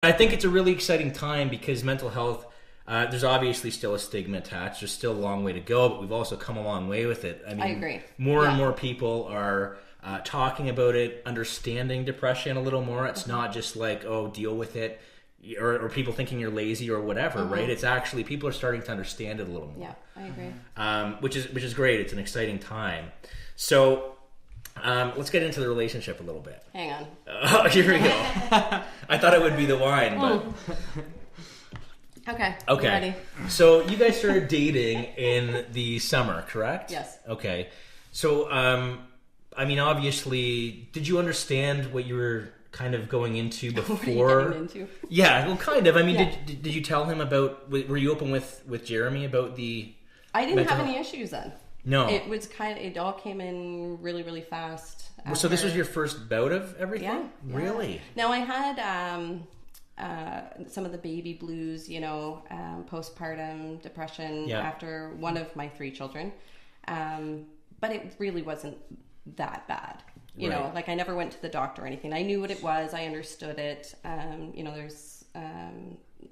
I think it's a really exciting time because mental health, there's obviously still a stigma attached. There's still a long way to go, but we've also come a long way with it. I mean, I agree. More and more people are talking about it, understanding depression a little more. It's not just like, oh, deal with it, or people thinking you're lazy or whatever, right? It's actually, people are starting to understand it a little more. Yeah, I agree. Which is great. It's an exciting time. So let's get into the relationship a little bit. Hang on. Oh, here we go. I thought it would be the wine, but... Okay. Okay. Ready. So you guys started dating in the summer, correct? Yes. Okay. So, I mean, obviously, did you understand what you were kind of going into before? What are you getting into? Yeah, well, kind of. I mean, Yeah. did you tell him about? Were you open with Jeremy about the? I didn't mental have health? any issues then. No. It was it all came in really, really fast. So this after- was your first bout of everything? Yeah. Really? Now I had some of the baby blues, postpartum depression after one of my 3 children. But it really wasn't that bad. You know, like I never went to the doctor or anything. I knew what it was. I understood it. There's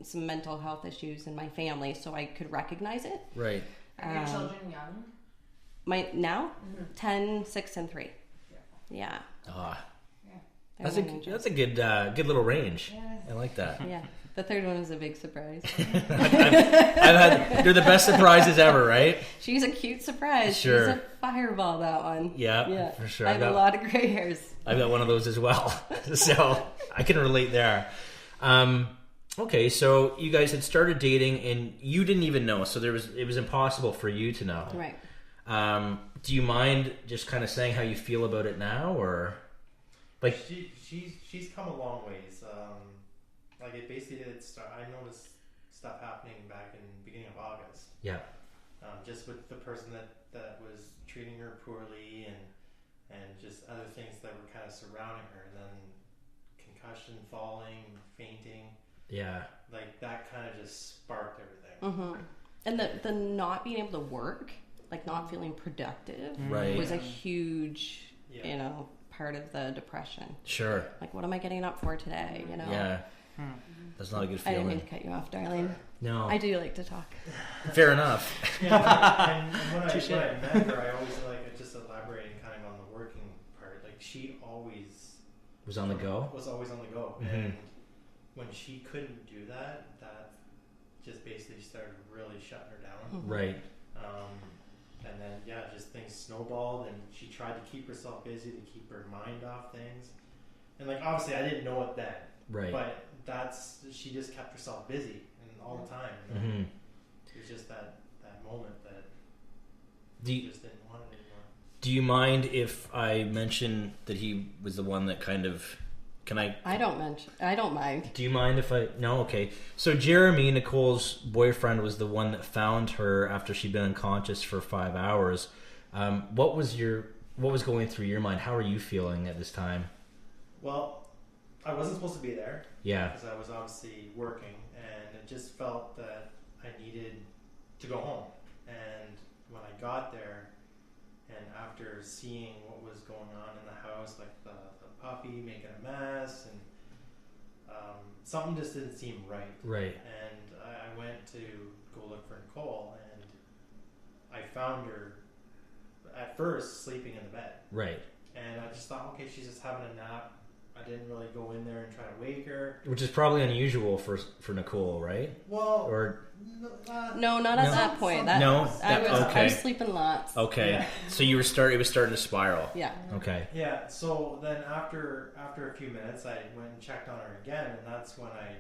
some mental health issues in my family, so I could recognize it. Right. Are your children young? My now, 10, 6, and 3. Yeah. Ah. They're That's a young. good good little range. I like that. Yeah. The third one was a big surprise. They're the best surprises ever, right? She's a cute surprise. Sure. She's a fireball, that one. Yeah, for sure. I have a lot of gray hairs. I've got one of those as well, so I can relate there. Okay, so you guys had started dating, and you didn't even know, so it was impossible for you to know. Right. Do you mind just kind of saying how you feel about it now, or like she's come a long ways. Like it basically did start. I noticed stuff happening back in the beginning of August. Yeah. Just with the person that was treating her poorly and just other things that were kind of surrounding her, and then concussion, falling, fainting. Yeah. Like that kind of just sparked everything. Mm-hmm. And the not being able to work, like not feeling productive, Right. was a huge, part of the depression. Sure. Like, what am I getting up for today? Yeah. That's not a good I didn't feeling. mean to cut you off, darling. No. I do like to talk. Fair enough. Yeah, and when I met her, I always just elaborating kind of on the working part. Like she always Was on the go. Was always on the go, Mm-hmm. and when she couldn't do that, that just basically started really shutting her down. Mm-hmm. Right. And then just things snowballed, and she tried to keep herself busy to keep her mind off things. And like obviously, I didn't know it then. Right. But she just kept herself busy and all the time. Mm-hmm. It was just that moment that Do she you, just didn't want it anymore. do you mind if I mention that he was the one that kind of? Can I? I don't mind. Do you mind if I? No, okay. So Jeremy, Nicole's boyfriend, was the one that found her after she'd been unconscious for 5 hours. What was going through your mind? How are you feeling at this time? Well, I wasn't supposed to be there. Yeah. Because I was obviously working, and it just felt that I needed to go home. And when I got there, and after seeing what was going on in the house, like the puppy making a mess, and something just didn't seem right. Right. And I went to go look for Nicolle, and I found her at first sleeping in the bed. Right. And I just thought, okay, she's just having a nap. I didn't really go in there and try to wake her. Which is probably unusual for Nicole, right? Well, Or No, not at that point. I was sleeping lots. okay. Yeah. So it was starting to spiral. Yeah. Okay. yeah. So then after a few minutes, I went and checked on her again, and that's when I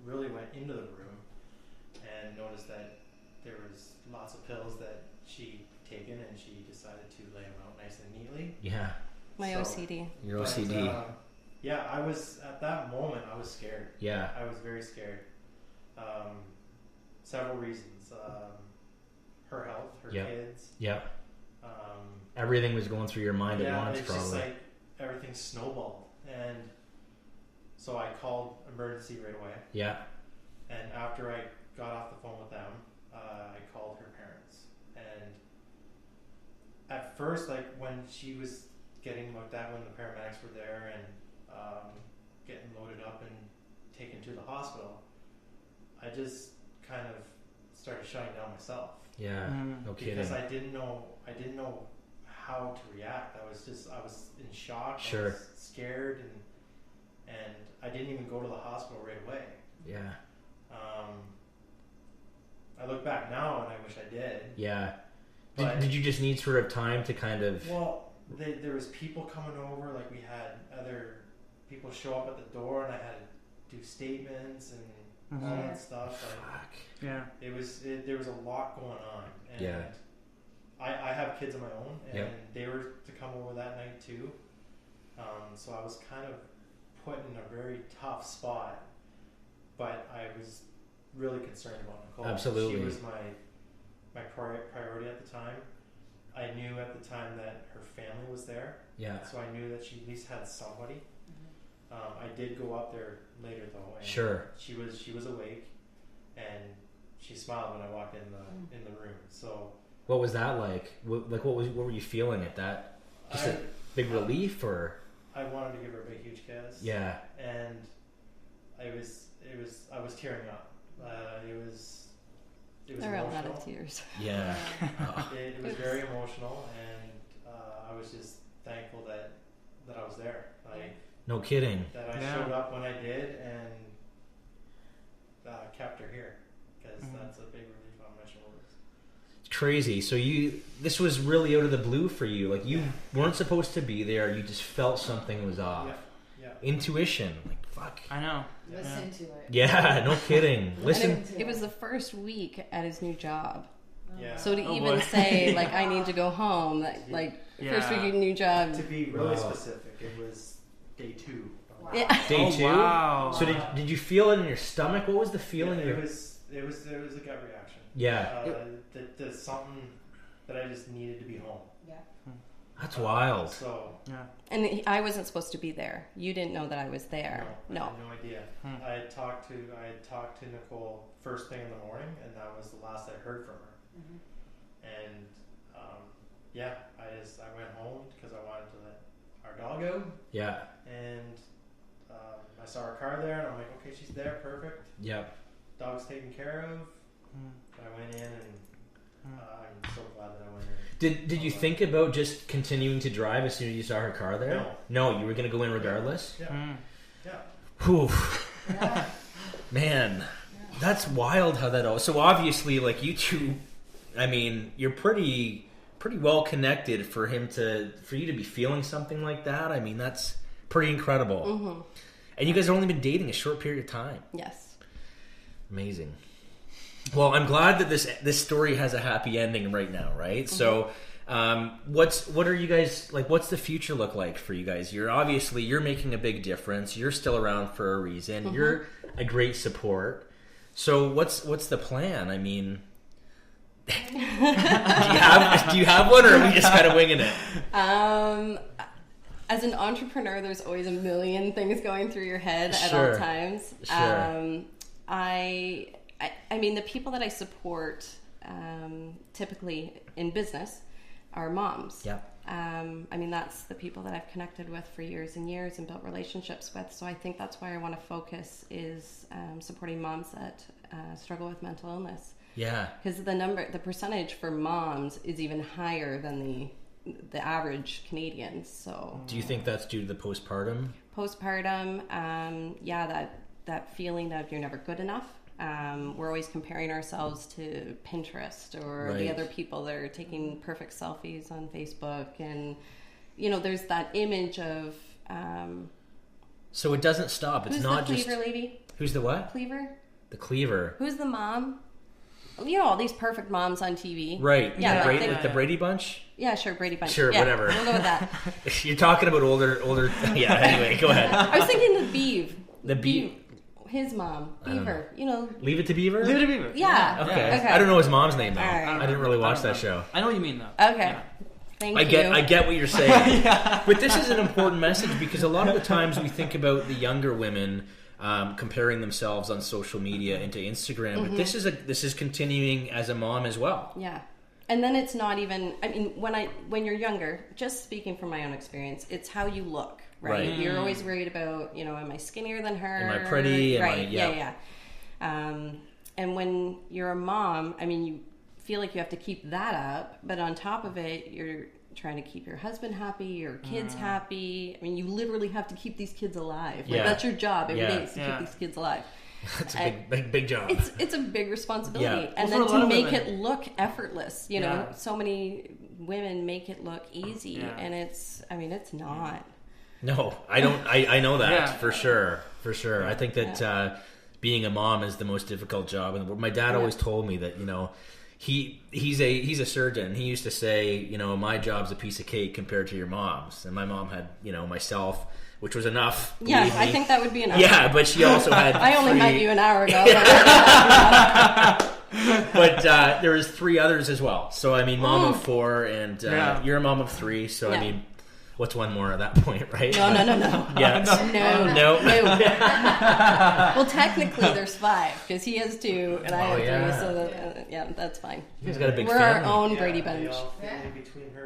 really went into the room and noticed that there was lots of pills that she'd taken, and she decided to lay them out nice and neatly. Yeah. My OCD. Your But, OCD. I was at that moment. I was scared. Yeah. I was very scared. Several reasons. Her health, her kids. Yeah. Everything was going through your mind at once, it's probably. just like everything snowballed, and so I called emergency right away. Yeah. And after I got off the phone with them, I called her parents. And at first, like when she was getting looked at, when the paramedics were there and getting loaded up and taken to the hospital, I just kind of started shutting down myself. Yeah, no kidding. Because I didn't know how to react. I was in shock. Sure. I was scared, and I didn't even go to the hospital right away. Yeah. I look back now and I wish I did. Yeah. Did you just need sort of time to kind of... Well, there was people coming over. Like, we had other people show up at the door, and I had to do statements and all that stuff. Fuck. Yeah. There was a lot going on. And yeah. I have kids of my own, and they were to come over that night too. So I was kind of put in a very tough spot, but I was really concerned about Nicolle. Absolutely. She was my priority at the time. I knew at the time that her family was there. Yeah. So I knew that she at least had somebody. I did go up there later though. And sure. She was awake, and she smiled when I walked in the room. So. What was that like? What were you feeling at that? Just a big relief, or? I wanted to give her a big huge kiss. Yeah. And I was tearing up. It was there were emotional. a lot of tears. Yeah. It was very emotional, and I was just thankful that I was there. No kidding. That I showed up when I did, and kept her here, because that's a big relief on my shoulders. It's crazy. So this was really out of the blue for you. Like, you weren't supposed to be there. You just felt something was off. Yeah. Intuition. Like, fuck. I know. Listen to it. Yeah, no kidding. Listen. It was the first week at his new job. Yeah. So to even say, like, I need to go home, first week of new job. To be really specific, it was day 2. Wow. Yeah. Day 2? Wow. So did you feel it in your stomach? What was the feeling? It was a gut reaction. Yeah. There's something that I just needed to be home. Yeah. That's wild. So. Yeah. And I wasn't supposed to be there. You didn't know that I was there. No. I had no idea. I had talked to Nicolle first thing in the morning, and that was the last I heard from her. Mm-hmm. And I went home because I wanted to let our dog out. Yeah. And I saw her car there, and I'm like, okay, she's there, perfect. Yep. Dog's taken care of. I went in, and I'm so glad that I went in. Did you think about just continuing to drive as soon as you saw her car there? No, you were going to go in regardless? Yeah. Whew. Yeah. Man, that's wild how that all... So obviously, like, you two, I mean, you're pretty well connected for you to be feeling something like that. I mean, that's pretty incredible. Mm-hmm. And you guys have only been dating a short period of time. Yes. Amazing. Well, I'm glad that this story has a happy ending right now, right? Mm-hmm. So, what are you guys like? What's the future look like for you guys? You're making a big difference. You're still around for a reason. Mm-hmm. You're a great support. So, what's the plan? I mean, do you have one, or are we just kind of winging it? As an entrepreneur, there's always a million things going through your head at all times. Sure. I mean, the people that I support typically in business are moms. Yep. I mean, that's the people that I've connected with for years and years and built relationships with. So I think that's why I want to focus is supporting moms that struggle with mental illness. Yeah. Because the percentage for moms is even higher than the average Canadian. So. Do you think that's due to the postpartum? That feeling of you're never good enough. We're always comparing ourselves to Pinterest or the other people that are taking perfect selfies on Facebook, and there's that image of. So it doesn't stop. It's not just. Who's the cleaver lady? Who's the what? Cleaver. The cleaver. Who's the mom? All these perfect moms on TV. Right. Yeah. The Brady Bunch. Yeah, sure, Brady Bunch. Sure, whatever. We'll go with that. You're talking about older. Yeah. Anyway, go ahead. I was thinking the Beav. The Beav. His mom, Beaver. Leave It to Beaver. Leave It to Beaver. Yeah. Okay. I don't know his mom's name though. Right. I didn't really watch that show. I know what you mean though. Okay. Yeah. Thank you. I get what you're saying. But this is an important message because a lot of the times we think about the younger women comparing themselves on social media into Instagram, but this is continuing as a mom as well. Yeah. And then it's not even, I mean, when you're younger, just speaking from my own experience, it's how you look, right? You're always worried about, am I skinnier than her? Am I pretty? Right. Yeah. And when you're a mom, I mean, you feel like you have to keep that up, but on top of it, you're trying to keep your husband happy, your kids happy. I mean, you literally have to keep these kids alive. Like, that's your job every day is to keep these kids alive. That's a big job. It's a big responsibility. And then to make it look effortltless, so many women make it look easy, and it's not. No, I don't. I know that for sure. I think that being a mom is the most difficult job. And my dad always told me that, he's a surgeon. He used to say, my job's a piece of cake compared to your mom's. And my mom had, myself, which was enough. Yeah, I think that would be enough. Yeah, but she also had I only met you an hour ago. But there was 3 others as well. So, I mean, mom of 4 and you're a mom of 3. So, I mean, what's one more at that point, right? No. Yeah. No. Well, technically, there's 5 because he has 2 and I have 3. So that's fine. He's got a big We're family. Our own Brady Bunch.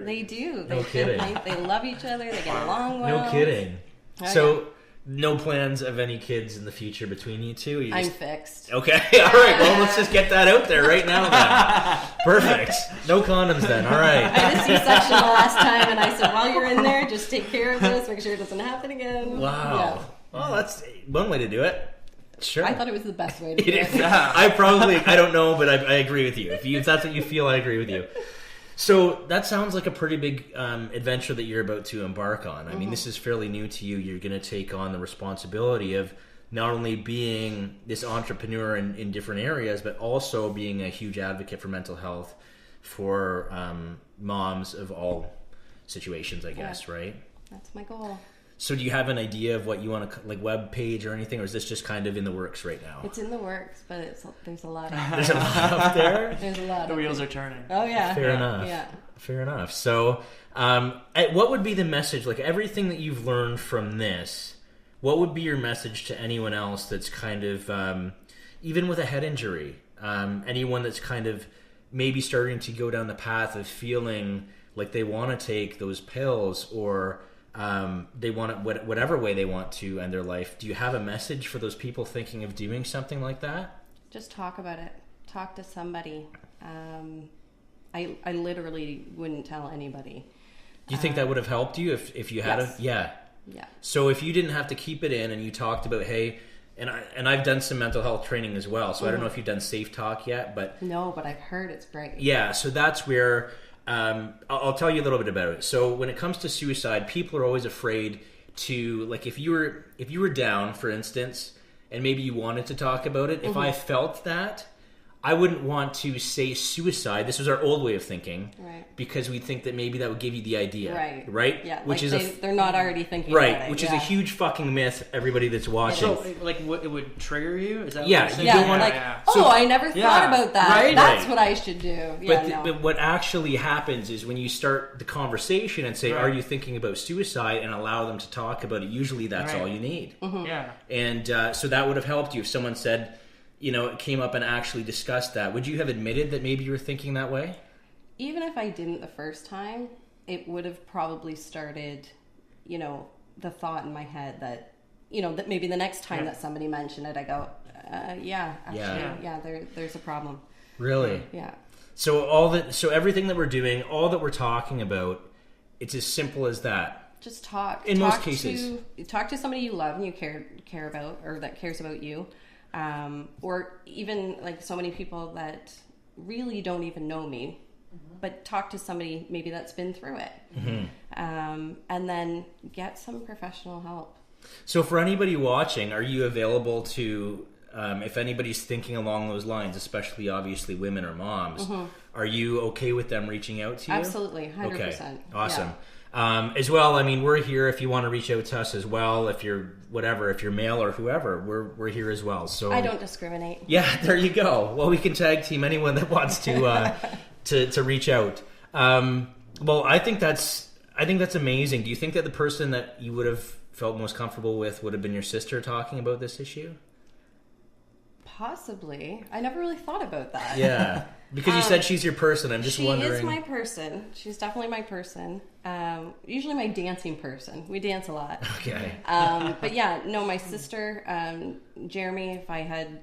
They do. No kidding. They love each other. They get along well. No kidding. So, no plans of any kids in the future between you two? I'm fixed. Okay, all right. Well, let's just get that out there right now then. Perfect. No condoms then. All right. I had a C-section the last time, and I said, while you're in there, just take care of this, make sure it doesn't happen again. Wow. Yeah. Well, that's one way to do it. Sure. I thought it was the best way to do it. I don't know, but I agree with you. If that's what you feel, I agree with you. So that sounds like a pretty big adventure that you're about to embark on. I mean, this is fairly new to you. You're going to take on the responsibility of not only being this entrepreneur in different areas, but also being a huge advocate for mental health for moms of all situations, I guess, right? That's my goal. So do you have an idea of what you want to, like, web page or anything, or is this just kind of in the works right now? It's in the works, but there's a lot. There's a lot up there? There's a lot. The wheels are turning. Oh, yeah. Fair enough. Yeah. Fair enough. So what would be the message, like everything that you've learned from this, what would be your message to anyone else that's kind of, even with a head injury, anyone that's kind of maybe starting to go down the path of feeling like they want to take those pills or they want it whatever way they want to end their life? Do you have a message for those people thinking of doing something like that? Just talk about it. Talk to somebody. I literally wouldn't tell anybody. Do you think that would have helped you if you had Yeah. So if you didn't have to keep it in and you talked about, hey, and I've done some mental health training as well, so I don't know if you've done Safe Talk yet, but no, but I've heard it's great. Yeah, so that's where I'll tell you a little bit about it. So when it comes to suicide, people are always afraid to, like, if you were down, for instance, and maybe you wanted to talk about it, if I felt that, I wouldn't want to say suicide. This was our old way of thinking, right? Because we think that maybe that would give you the idea, right? Yeah, which like is they're not already thinking right, about it, which is a huge fucking myth. Everybody that's watching, So, like, what, it would trigger you? Is that Yeah, what you're saying? you don't wanna- like, So- I never thought about that. Right? That's Right. what I should do. Yeah, but what actually happens is when you start the conversation and say, "Are you thinking about suicide?" and allow them to talk about it, usually that's all you need. Yeah. And so that would have helped you if someone said, it came up and actually discussed that. Would you have admitted that maybe you were thinking that way? Even if I didn't the first time, it would have probably started, the thought in my head that, that maybe the next time that somebody mentioned it, I go, there's a problem. Really? Yeah. So everything that we're doing, all that we're talking about, it's as simple as that. Just talk. In most cases. Talk to somebody you love and you care about, or that cares about you. Or even like so many people that really don't even know me, but talk to somebody maybe that's been through it, and then get some professional help. So for anybody watching, are you available to, if anybody's thinking along those lines, especially obviously women or moms, are you okay with them reaching out to you? Absolutely, 100%. Okay, awesome. Yeah. As well, I mean, we're here if you want to reach out to us as well. If you're if you're male or whoever, we're here as well. So I don't discriminate. Yeah, there you go. Well, we can tag team anyone that wants to to reach out. Well, I think that's amazing. Do you think that the person that you would have felt most comfortable with would have been your sister talking about this issue? Possibly. I never really thought about that. Yeah. Because you said she's your person. I'm just wondering. She is my person. She's definitely my person. Usually my dancing person. We dance a lot. Okay. But yeah, no, my sister, Jeremy, if I had